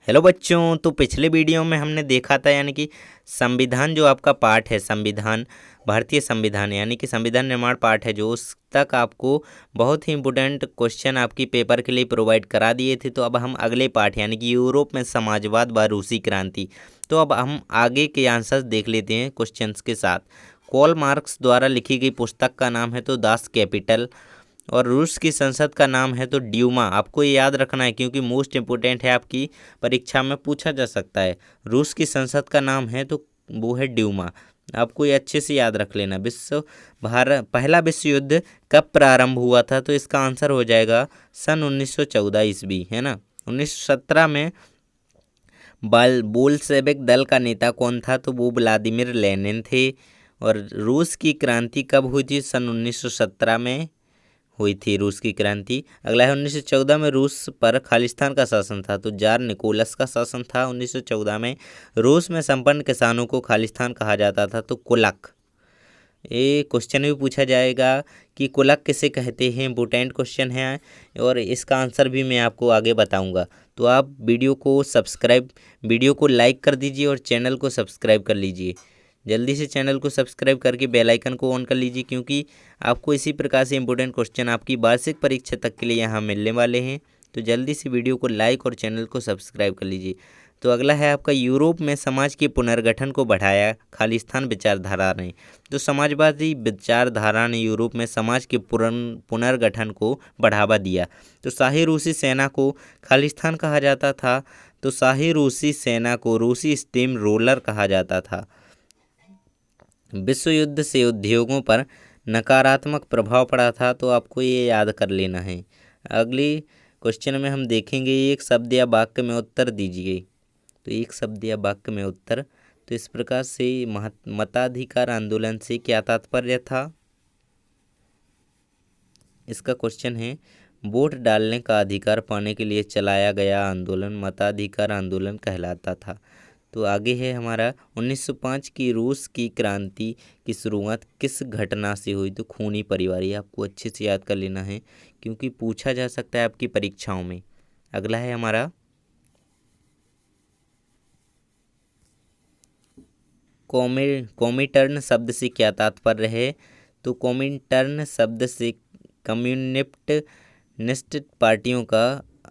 Hello बच्चों, तो पिछले वीडियो में हमने देखा था यानी कि संविधान जो आपका पार्ट है, संविधान भारतीय संविधान यानी कि संविधान निर्माण पार्ट है जो, उस तक आपको बहुत ही इंपॉर्टेंट क्वेश्चन आपकी पेपर के लिए प्रोवाइड करा दिए थे। तो अब हम अगले पार्ट यानी कि यूरोप में समाजवाद व रूसी क्रांति, तो अब हम आगे के आंसर्स देख लेते हैं क्वेश्चंस के साथ। कार्ल मार्क्स द्वारा लिखी गई पुस्तक का नाम है तो दास कैपिटल, और रूस की संसद का नाम है तो ड्यूमा। आपको ये याद रखना है क्योंकि मोस्ट इम्पोर्टेंट है, आपकी परीक्षा में पूछा जा सकता है। रूस की संसद का नाम है तो वो है ड्यूमा। आपको ये अच्छे से याद रख लेना। पहला विश्व युद्ध कब प्रारंभ हुआ था, तो इसका आंसर हो जाएगा सन 1914 ईस्वी, है ना। 1917 में बोल्शेविक दल का नेता कौन था, तो वो व्लादिमीर लेनिन थे। और रूस की क्रांति कब हुई थी, सन 1917 में हुई थी रूस की क्रांति। अगला है 1914 में रूस पर खालिस्तान का शासन था, तो जार निकोलस का शासन था 1914 में। रूस में संपन्न किसानों को खालिस्तान कहा जाता था, तो कुलक। ये क्वेश्चन भी पूछा जाएगा कि कुलक किसे कहते हैं, इम्पोर्टेंट क्वेश्चन है, और इसका आंसर भी मैं आपको आगे बताऊंगा। तो आप वीडियो को लाइक कर दीजिए और चैनल को सब्सक्राइब कर लीजिए। जल्दी से चैनल को सब्सक्राइब करके बेल आइकन को ऑन कर लीजिए, क्योंकि आपको इसी प्रकार से इंपॉर्टेंट क्वेश्चन आपकी वार्षिक परीक्षा तक के लिए यहाँ मिलने वाले हैं। तो जल्दी से वीडियो को लाइक और चैनल को सब्सक्राइब कर लीजिए। तो अगला है आपका, यूरोप में समाज के पुनर्गठन को बढ़ाया खालिस्तान विचारधारा ने। तो समाजवादी विचारधारा ने यूरोप में समाज के पुनर्गठन को बढ़ावा दिया। तो शाही रूसी सेना को खालिस्तान कहा जाता था, तो शाही रूसी सेना को रूसी स्टीम रोलर कहा जाता था। विश्व युद्ध से उद्योगों पर नकारात्मक प्रभाव पड़ा था, तो आपको ये याद कर लेना है। अगली क्वेश्चन में हम देखेंगे, एक शब्द या वाक्य में उत्तर दीजिए। तो एक शब्द या वाक्य में उत्तर, तो इस प्रकार से मताधिकार आंदोलन से क्या तात्पर्य था। इसका क्वेश्चन है, वोट डालने का अधिकार पाने के लिए चलाया गया आंदोलन मताधिकार आंदोलन कहलाता था। तो आगे है हमारा, 1905 की रूस की क्रांति की शुरुआत किस घटना से हुई, तो खूनी परिवार। ये आपको अच्छे से याद कर लेना है क्योंकि पूछा जा सकता है आपकी परीक्षाओं में। अगला है हमारा, कोमिटर्न शब्द से क्या तात्पर्य है, तो कोमिटर्न शब्द से कम्युनिस्ट पार्टियों का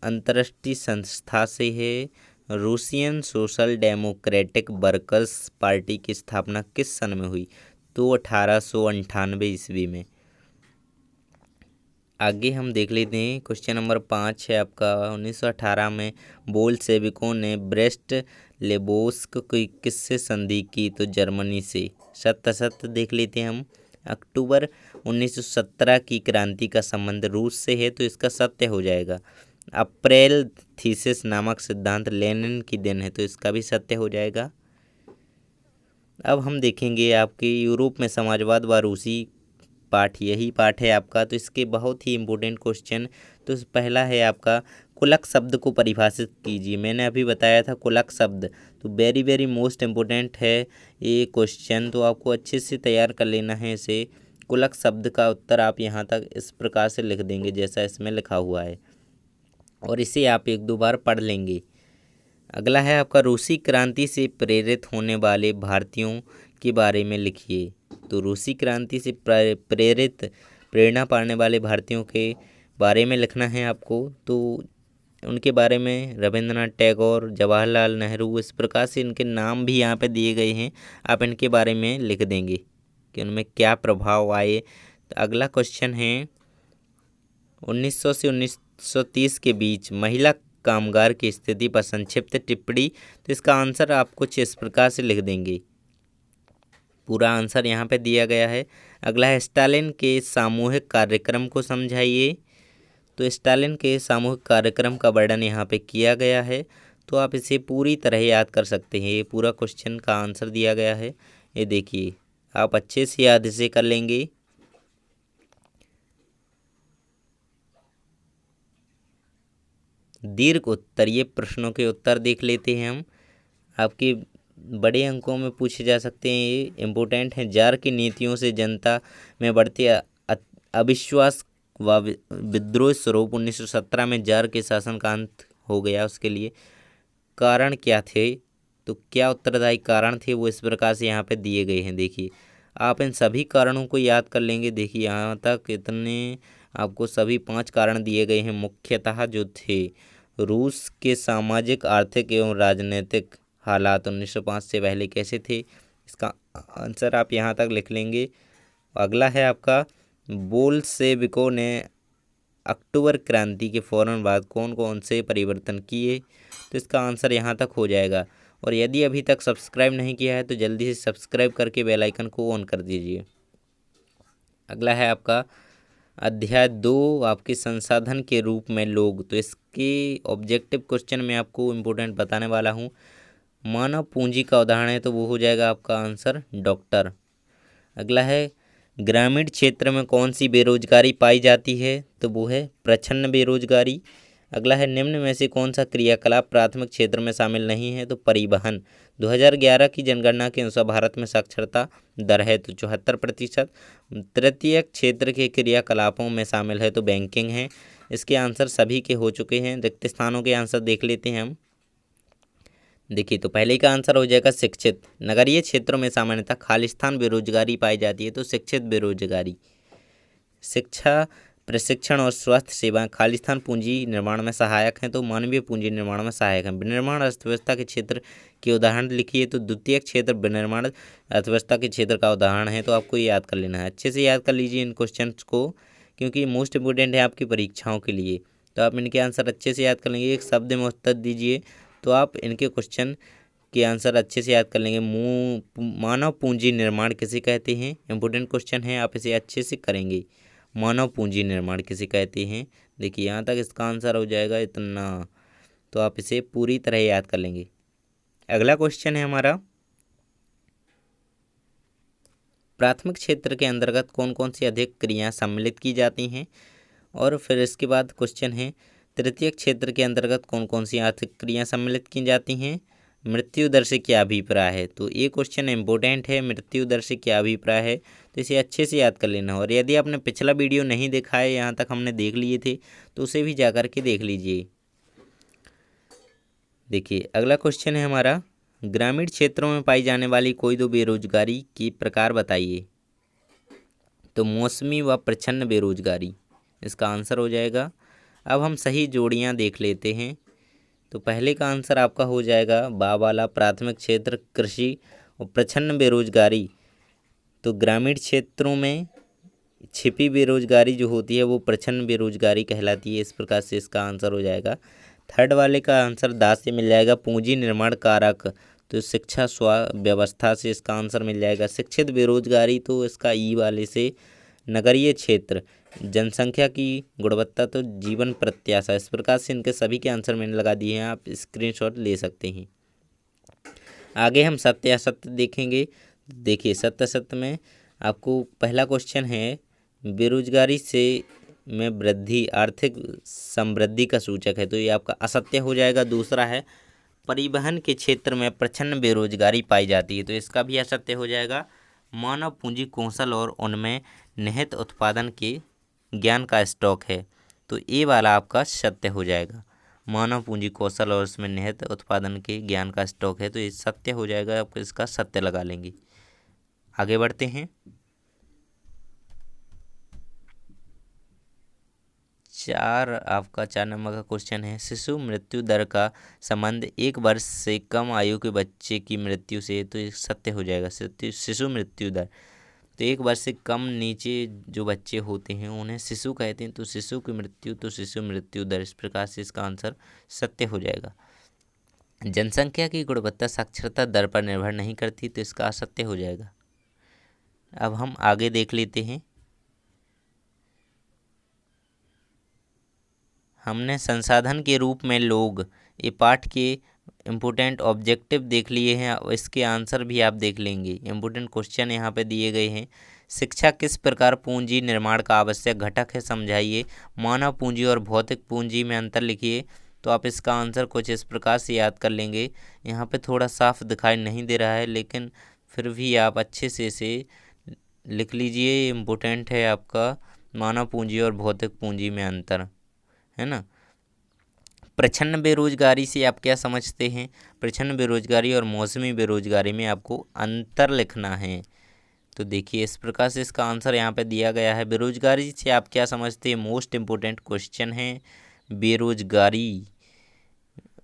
अंतर्राष्ट्रीय संस्था से है। Russian social democratic workers party की स्थापना किस सन में हुई, तो 1898 ईस्वी में। आगे हम देख लेते हैं, क्वेश्चन नंबर 5 है आपका, 1918 में बोल्शेविकों ने ब्रेस्ट लेबोस्क की किससे संधि की, तो जर्मनी से। सत्य असत्य देख लेते हैं हम। अक्टूबर 1917 की क्रांति का संबंध रूस से है, तो इसका सत्य हो जाएगा। अप्रैल थीसिस नामक सिद्धांत लेनिन की देन है, तो इसका भी सत्य हो जाएगा। अब हम देखेंगे आपके यूरोप में समाजवाद व रूसी पाठ, यही पाठ है आपका। तो इसके बहुत ही इम्पोर्टेंट क्वेश्चन, तो पहला है आपका, कुलक शब्द को परिभाषित कीजिए। मैंने अभी बताया था कुलक शब्द, तो वेरी वेरी मोस्ट इम्पोर्टेंट है ये क्वेश्चन, तो आपको अच्छे से तैयार कर लेना है इसे। कुलक शब्द का उत्तर आप यहाँ तक इस प्रकार से लिख देंगे जैसा इसमें लिखा हुआ है, और इसे आप एक दो बार पढ़ लेंगे। अगला है आपका, रूसी क्रांति से प्रेरित होने वाले भारतीयों के बारे में लिखिए। तो रूसी क्रांति से प्रेरणा पाने वाले भारतीयों के बारे में लिखना है आपको। तो उनके बारे में रविंद्रनाथ टैगोर, जवाहरलाल नेहरू, इस प्रकार से इनके नाम भी यहाँ पे दिए गए हैं। आप इनके बारे में लिख देंगे कि उनमें क्या प्रभाव आए। तो अगला क्वेश्चन है, 1900 से 1930 के बीच महिला कामगार की स्थिति पर संक्षिप्त टिप्पणी। तो इसका आंसर आप कुछ इस प्रकार से लिख देंगे, पूरा आंसर यहाँ पे दिया गया है। अगला है, स्टालिन के सामूहिक कार्यक्रम को समझाइए। तो स्टालिन के सामूहिक कार्यक्रम का वर्णन यहाँ पे किया गया है, तो आप इसे पूरी तरह याद कर सकते हैं। ये पूरा क्वेश्चन का आंसर दिया गया है, ये देखिए, आप अच्छे से याद इसे कर लेंगे। दीर्घ उत्तरीय प्रश्नों के उत्तर देख लेते हैं हम। आपके बड़े अंकों में पूछे जा सकते हैं, ये इम्पोर्टेंट हैं। जार की नीतियों से जनता में बढ़ते अविश्वास व विद्रोह स्वरूप 1917 में जार के शासन का अंत हो गया, उसके लिए कारण क्या थे, तो क्या उत्तरदायी कारण थे वो इस प्रकार से यहाँ पे दिए गए हैं। देखिए आप इन सभी कारणों को याद कर लेंगे। देखिए यहाँ तक इतने आपको सभी 5 कारण दिए गए हैं मुख्यतः जो थे। रूस के सामाजिक आर्थिक एवं राजनीतिक हालात 1905 से पहले कैसे थे, इसका आंसर आप यहाँ तक लिख लेंगे। अगला है आपका बोल्शेविकों ने अक्टूबर क्रांति के फौरन बाद कौन कौन से परिवर्तन किए, तो इसका आंसर यहाँ तक हो जाएगा। और यदि अभी तक सब्सक्राइब नहीं किया है तो जल्दी से सब्सक्राइब करके बेल आइकन को ऑन कर दीजिए। अगला है आपका अध्याय 2 आपके संसाधन के रूप में लोग, तो इसके ऑब्जेक्टिव क्वेश्चन में आपको इम्पोर्टेंट बताने वाला हूँ। मानव पूंजी का उदाहरण है तो वो हो जाएगा आपका आंसर डॉक्टर। अगला है ग्रामीण क्षेत्र में कौन सी बेरोजगारी पाई जाती है, तो वो है प्रच्छन्न बेरोजगारी। अगला है निम्न में से कौन सा क्रियाकलाप प्राथमिक क्षेत्र में शामिल नहीं है, तो परिवहन। 2011 की जनगणना के अनुसार भारत में साक्षरता दर है तो 74%। तृतीयक क्षेत्र के क्रियाकलापों में शामिल है तो बैंकिंग है। इसके आंसर सभी के हो चुके हैं। रिक्त स्थानों के आंसर देख लेते हैं हम। देखिए तो पहले का आंसर हो जाएगा शिक्षित। नगरीय क्षेत्रों में सामान्यतः खालिस्तान बेरोजगारी पाई जाती है तो शिक्षित बेरोजगारी। शिक्षा, प्रशिक्षण और स्वास्थ्य सेवाएं खालिस्तान पूंजी निर्माण में सहायक हैं तो मानवीय पूंजी निर्माण में सहायक हैं। विनिर्माण अर्थव्यवस्था के क्षेत्र के उदाहरण लिखिए, तो द्वितीय क्षेत्र विनिर्माण अर्थव्यवस्था के क्षेत्र का उदाहरण है तो आपको ये याद कर लेना है। अच्छे से याद कर लीजिए इन क्वेश्चन को, क्योंकि ये मोस्ट इंपोर्टेंट है आपकी परीक्षाओं के लिए। तो आप इनके आंसर अच्छे से याद कर लेंगे। एक शब्द में उत्तर दीजिए तो आप इनके क्वेश्चन के आंसर अच्छे से याद कर लेंगे। मानव पूंजी निर्माण किसे कहते हैं, इंपोर्टेंट क्वेश्चन है, आप इसे अच्छे से करेंगे। मानव पूंजी निर्माण किसे कहते हैं, देखिए यहाँ तक इसका आंसर हो जाएगा इतना, तो आप इसे पूरी तरह याद कर लेंगे। अगला क्वेश्चन है हमारा प्राथमिक क्षेत्र के अंतर्गत कौन कौन सी अधिक क्रियाएं सम्मिलित की जाती हैं। और फिर इसके बाद क्वेश्चन है तृतीय क्षेत्र के अंतर्गत कौन कौन सी आर्थिक क्रियाएं सम्मिलित की जाती हैं। मृत्यु दर से क्या अभिप्राय है, तो ये क्वेश्चन इंपॉर्टेंट है। मृत्यु दर से क्या अभिप्राय है, तो इसे अच्छे से याद कर लेना। और यदि आपने पिछला वीडियो नहीं देखा है, यहाँ तक हमने देख लिए थे, तो उसे भी जा कर के देख लीजिए। देखिए अगला क्वेश्चन है हमारा ग्रामीण क्षेत्रों में पाई जाने वाली कोई दो बेरोजगारी के प्रकार बताइए। तो मौसमी व प्रच्छन्न बेरोजगारी इसका आंसर हो जाएगा। अब हम सही जोड़ियां देख लेते हैं। तो पहले का आंसर आपका हो जाएगा बा वाला प्राथमिक क्षेत्र कृषि और प्रच्छन्न बेरोजगारी, तो ग्रामीण क्षेत्रों में छिपी बेरोजगारी जो होती है वो प्रच्छन्न बेरोजगारी कहलाती है। इस प्रकार से इसका आंसर हो जाएगा। थर्ड वाले का आंसर दास से मिल जाएगा पूंजी निर्माण कारक, तो शिक्षा स्व व्यवस्था से इसका आंसर मिल जाएगा। शिक्षित बेरोजगारी तो इसका ई वाले से। नगरीय क्षेत्र जनसंख्या की गुणवत्ता तो जीवन प्रत्याशा। इस प्रकार से इनके सभी के आंसर मैंने लगा दिए हैं, आप स्क्रीनशॉट ले सकते हैं। आगे हम सत्य असत्य देखेंगे। देखिए सत्य असत्य में आपको पहला क्वेश्चन है बेरोजगारी से में वृद्धि आर्थिक समृद्धि का सूचक है, तो ये आपका असत्य हो जाएगा। दूसरा है परिवहन के क्षेत्र में प्रच्छन्न बेरोजगारी पाई जाती है, तो इसका भी असत्य हो जाएगा। मानव पूंजी कौशल और उनमें निहित उत्पादन के ज्ञान का स्टॉक है, तो ये वाला आपका सत्य हो जाएगा। मानव पूंजी कौशल और उसमें निहित उत्पादन के ज्ञान का स्टॉक है, तो ये सत्य हो जाएगा। आप इसका सत्य लगा लेंगे। आगे बढ़ते हैं। 4 नंबर का क्वेश्चन है शिशु मृत्यु दर का संबंध 1 वर्ष से कम आयु के बच्चे की मृत्यु से, तो ये सत्य हो जाएगा। शिशु मृत्यु दर, तो 1 वर्ष से कम नीचे जो बच्चे होते हैं उन्हें शिशु कहते हैं, तो शिशु की मृत्यु तो शिशु मृत्यु दर। इस प्रकार से इसका आंसर सत्य हो जाएगा। जनसंख्या की गुणवत्ता साक्षरता दर पर निर्भर नहीं करती, तो इसका असत्य हो जाएगा। अब हम आगे देख लेते हैं। हमने संसाधन के रूप में लोग ये पाठ के इम्पोर्टेंट ऑब्जेक्टिव देख लिए हैं, और इसके आंसर भी आप देख लेंगे। इम्पोर्टेंट क्वेश्चन यहाँ पे दिए गए हैं। शिक्षा किस प्रकार पूंजी निर्माण का आवश्यक घटक है, समझाइए। मानव पूंजी और भौतिक पूंजी में अंतर लिखिए, तो आप इसका आंसर कुछ इस प्रकार से याद कर लेंगे। यहाँ पे थोड़ा साफ दिखाई नहीं दे रहा है, लेकिन फिर भी आप अच्छे से इसे लिख लीजिए। इम्पोर्टेंट है आपका मानव पूंजी और भौतिक पूंजी में अंतर, है ना। प्रच्छन्न बेरोजगारी से आप क्या समझते हैं? प्रच्छन्न बेरोजगारी और मौसमी बेरोजगारी में आपको अंतर लिखना है। तो देखिए इस प्रकार से इसका आंसर यहाँ पे दिया गया है। बेरोजगारी से आप क्या समझते हैं? मोस्ट इम्पोर्टेंट क्वेश्चन है बेरोजगारी।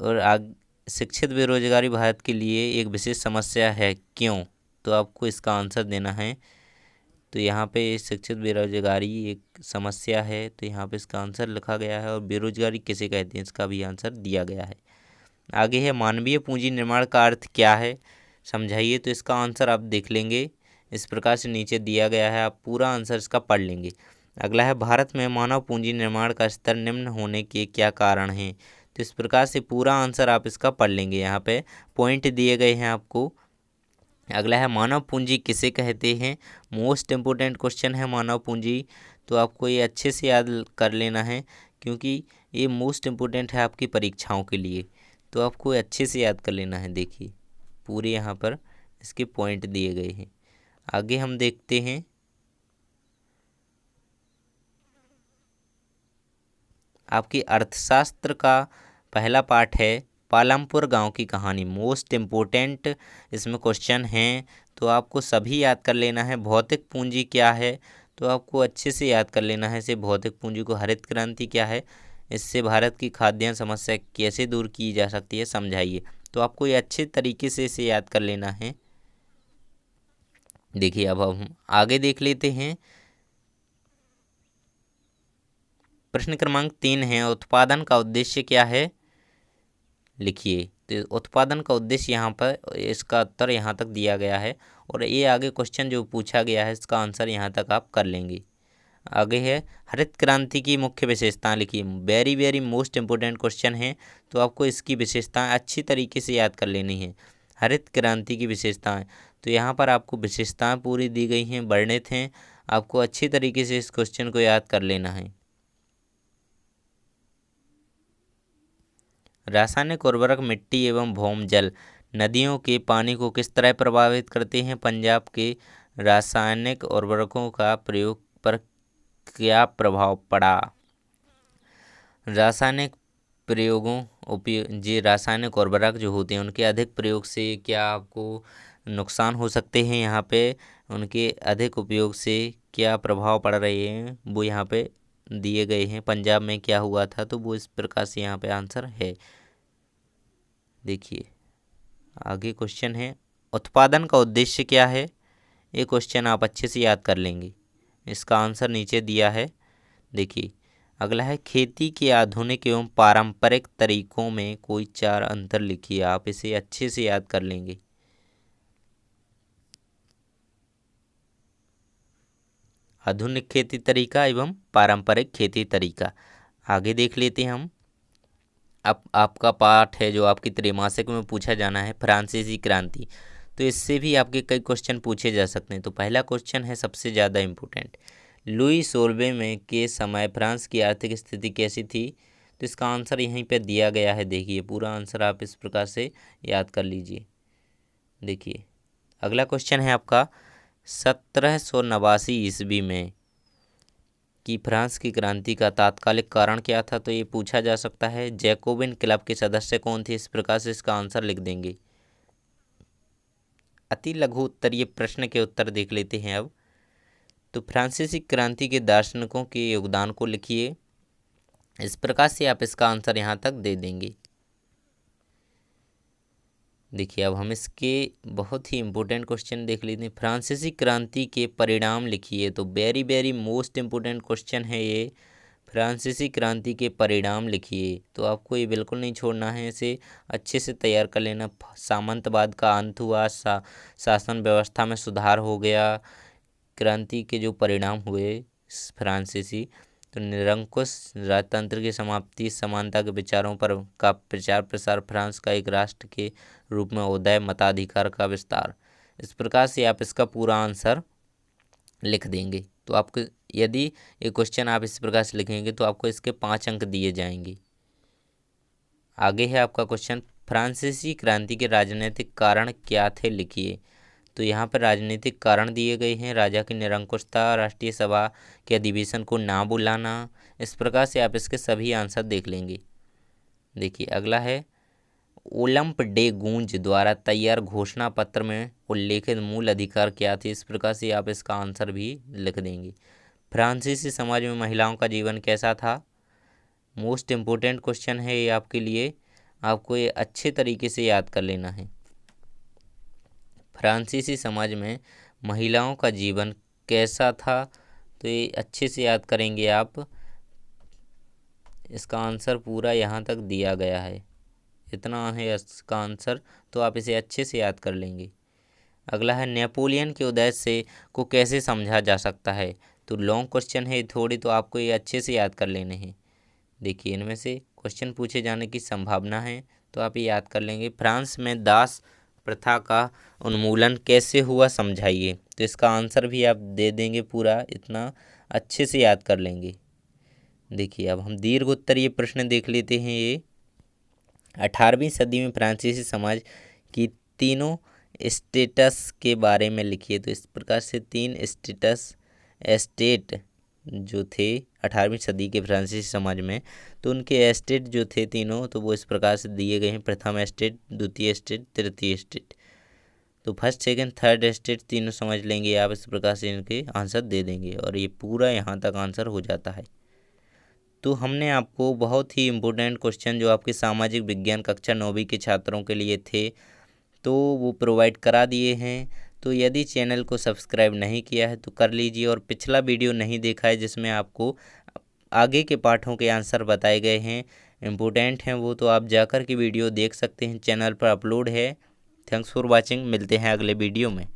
और शिक्षित बेरोजगारी भारत के लिए एक विशेष समस्या है, क्यों? तो आपको इसका आंसर देना है। तो यहाँ पे शिक्षित बेरोजगारी एक समस्या है, तो यहाँ पे इसका आंसर लिखा गया है। और बेरोजगारी किसे कहते हैं, इसका भी आंसर दिया गया है। आगे है मानवीय पूंजी निर्माण का अर्थ क्या है, समझाइए। तो इसका आंसर आप देख लेंगे, इस प्रकार से नीचे दिया गया है, आप पूरा आंसर इसका पढ़ लेंगे। अगला है भारत में मानव पूंजी निर्माण का स्तर निम्न होने के क्या कारण हैं। तो इस प्रकार से पूरा आंसर आप इसका पढ़ लेंगे, यहाँ पे पॉइंट दिए गए हैं आपको। अगला है मानव पूंजी किसे कहते हैं। मोस्ट इम्पोर्टेंट क्वेश्चन है मानव पूंजी, तो आपको ये अच्छे से याद कर लेना है, क्योंकि ये मोस्ट इम्पोर्टेंट है आपकी परीक्षाओं के लिए। तो आपको अच्छे से याद कर लेना है। देखिए पूरे यहाँ पर इसके पॉइंट दिए गए हैं। आगे हम देखते हैं आपकी अर्थशास्त्र का पहला पाठ है पालमपुर गांव की कहानी। मोस्ट इम्पोर्टेंट इसमें क्वेश्चन हैं, तो आपको सभी याद कर लेना है। भौतिक पूंजी क्या है, तो आपको अच्छे से याद कर लेना है इसे, भौतिक पूंजी को। हरित क्रांति क्या है, इससे भारत की खाद्यान्न समस्या कैसे दूर की जा सकती है, समझाइए। तो आपको ये अच्छे तरीके से इसे याद कर लेना है। देखिए अब हम आगे देख लेते हैं। प्रश्न क्रमांक 3 है उत्पादन का उद्देश्य क्या है, लिखिए। तो उत्पादन का उद्देश्य यहाँ पर इसका उत्तर यहाँ तक दिया गया है। और ये आगे क्वेश्चन जो पूछा गया है इसका आंसर यहाँ तक आप कर लेंगे। आगे है हरित क्रांति की मुख्य विशेषताएं लिखिए। Very very most important question है, तो आपको इसकी विशेषताएं अच्छी तरीके से याद कर लेनी है। हरित क्रांति की विशेषताएं, तो यहाँ पर आपको विशेषताएं पूरी दी गई हैं, वर्णित हैं। आपको अच्छी तरीके से इस क्वेश्चन को याद कर लेना है। रासायनिक उर्वरक मिट्टी एवं भौमजल नदियों के पानी को किस तरह प्रभावित करते हैं। पंजाब के रासायनिक उर्वरकों का प्रयोग पर क्या प्रभाव पड़ा। रासायनिक प्रयोगों उपयोग जी रासायनिक उर्वरक जो होते हैं उनके अधिक प्रयोग से क्या आपको नुकसान हो सकते हैं। यहाँ पे उनके अधिक उपयोग से क्या प्रभाव पड़ रहे हैं वो यहाँ पे दिए गए हैं। पंजाब में क्या हुआ था, तो वो इस प्रकार से यहाँ पे आंसर है। देखिए आगे क्वेश्चन है उत्पादन का उद्देश्य क्या है। ये क्वेश्चन आप अच्छे से याद कर लेंगे, इसका आंसर नीचे दिया है। देखिए अगला है खेती के आधुनिक एवं पारंपरिक तरीकों में कोई 4 अंतर लिखिए। आप इसे अच्छे से याद कर लेंगे। आधुनिक खेती तरीका एवं पारंपरिक खेती तरीका। आगे देख लेते हैं हम। अब आपका पाठ है जो आपकी त्रैमासिक में पूछा जाना है फ्रांसीसी क्रांति। तो इससे भी आपके कई क्वेश्चन पूछे जा सकते हैं। तो पहला क्वेश्चन है सबसे ज़्यादा इम्पोर्टेंट, लुई 16वें में के समय फ्रांस की आर्थिक स्थिति कैसी थी। तो इसका आंसर यहीं पे दिया गया है। देखिए पूरा आंसर आप इस प्रकार से याद कर लीजिए। देखिए अगला क्वेश्चन है आपका 1789 ईस्वी में कि फ्रांस की क्रांति का तात्कालिक कारण क्या था। तो ये पूछा जा सकता है। जैकोबिन क्लब के सदस्य कौन थे, इस प्रकार से इसका आंसर लिख देंगे। अति लघु उत्तरीय प्रश्न के उत्तर देख लेते हैं अब। तो फ्रांसीसी क्रांति के दार्शनिकों के योगदान को लिखिए। इस प्रकार से आप इसका आंसर यहाँ तक दे देंगे। देखिए अब हम इसके बहुत ही इम्पोर्टेंट क्वेश्चन देख लेते हैं। फ्रांसीसी क्रांति के परिणाम लिखिए। तो very very most important question है ये। फ्रांसीसी क्रांति के परिणाम लिखिए। तो आपको ये बिल्कुल नहीं छोड़ना है, इसे अच्छे से तैयार कर लेना। सामंतवाद का अंत हुआ, शासन व्यवस्था में सुधार हो गया। क्रांति के जो परिणाम हुए फ्रांसीसी, तो निरंकुश राजतंत्र की समाप्ति, समानता के विचारों पर का प्रचार प्रसार, फ्रांस का एक राष्ट्र के रूप में उदय, मताधिकार का विस्तार। इस प्रकार से आप इसका पूरा आंसर लिख देंगे। तो आपको यदि ये क्वेश्चन आप इस प्रकार से लिखेंगे तो आपको इसके 5 अंक दिए जाएंगे। आगे है आपका क्वेश्चन फ्रांसीसी क्रांति के राजनीतिक कारण क्या थे, लिखिए। तो यहाँ पर राजनीतिक कारण दिए गए हैं। राजा की निरंकुशता, राष्ट्रीय सभा के अधिवेशन को ना बुलाना। इस प्रकार से आप इसके सभी आंसर देख लेंगे। देखिए अगला है ओलंप डे गूंज द्वारा तैयार घोषणा पत्र में उल्लेखित मूल अधिकार क्या थे। इस प्रकार से आप इसका आंसर भी लिख देंगे। फ्रांसीसी समाज में महिलाओं का जीवन कैसा था। मोस्ट इम्पोर्टेंट क्वेश्चन है ये आपके लिए, आपको ये अच्छे तरीके से याद कर लेना है। फ्रांसीसी समाज में महिलाओं का जीवन कैसा था, तो ये अच्छे से याद करेंगे आप। इसका आंसर पूरा यहाँ तक दिया गया है, इतना है इसका आंसर, तो आप इसे अच्छे से याद कर लेंगे। अगला है नेपोलियन के उदय से को कैसे समझा जा सकता है। तो लॉन्ग क्वेश्चन है थोड़ी, तो आपको ये अच्छे से याद कर लेने हैं। देखिए इनमें से क्वेश्चन पूछे जाने की संभावना है, तो आप ये याद कर लेंगे। फ्रांस में दास प्रथा का उन्मूलन कैसे हुआ समझाइए। तो इसका आंसर भी आप दे देंगे पूरा, इतना अच्छे से याद कर लेंगे। देखिए अब हम दीर्घ उत्तरीय प्रश्न देख लेते हैं। ये 18वीं सदी में फ्रांसीसी समाज की तीनों स्टेटस के बारे में लिखिए। तो इस प्रकार से 3 स्टेट जो थे 18वीं सदी के फ्रांसीसी समाज में, तो उनके एस्टेट जो थे तीनों, तो वो इस प्रकार से दिए गए हैं। प्रथम एस्टेट, द्वितीय एस्टेट, तृतीय एस्टेट। तो फर्स्ट सेकंड थर्ड एस्टेट तीनों समझ लेंगे आप, इस प्रकार से इनके आंसर दे देंगे और ये पूरा यहाँ तक आंसर हो जाता है। तो हमने आपको बहुत ही इम्पोर्टेंट क्वेश्चन जो आपके सामाजिक विज्ञान कक्षा 9वीं के छात्रों के लिए थे, तो वो प्रोवाइड करा दिए हैं। तो यदि चैनल को सब्सक्राइब नहीं किया है तो कर लीजिए, और पिछला वीडियो नहीं देखा है जिसमें आपको आगे के पाठों के आंसर बताए गए हैं, इम्पोर्टेंट हैं वो, तो आप जाकर के वीडियो देख सकते हैं, चैनल पर अपलोड है। थैंक्स फॉर वॉचिंग, मिलते हैं अगले वीडियो में।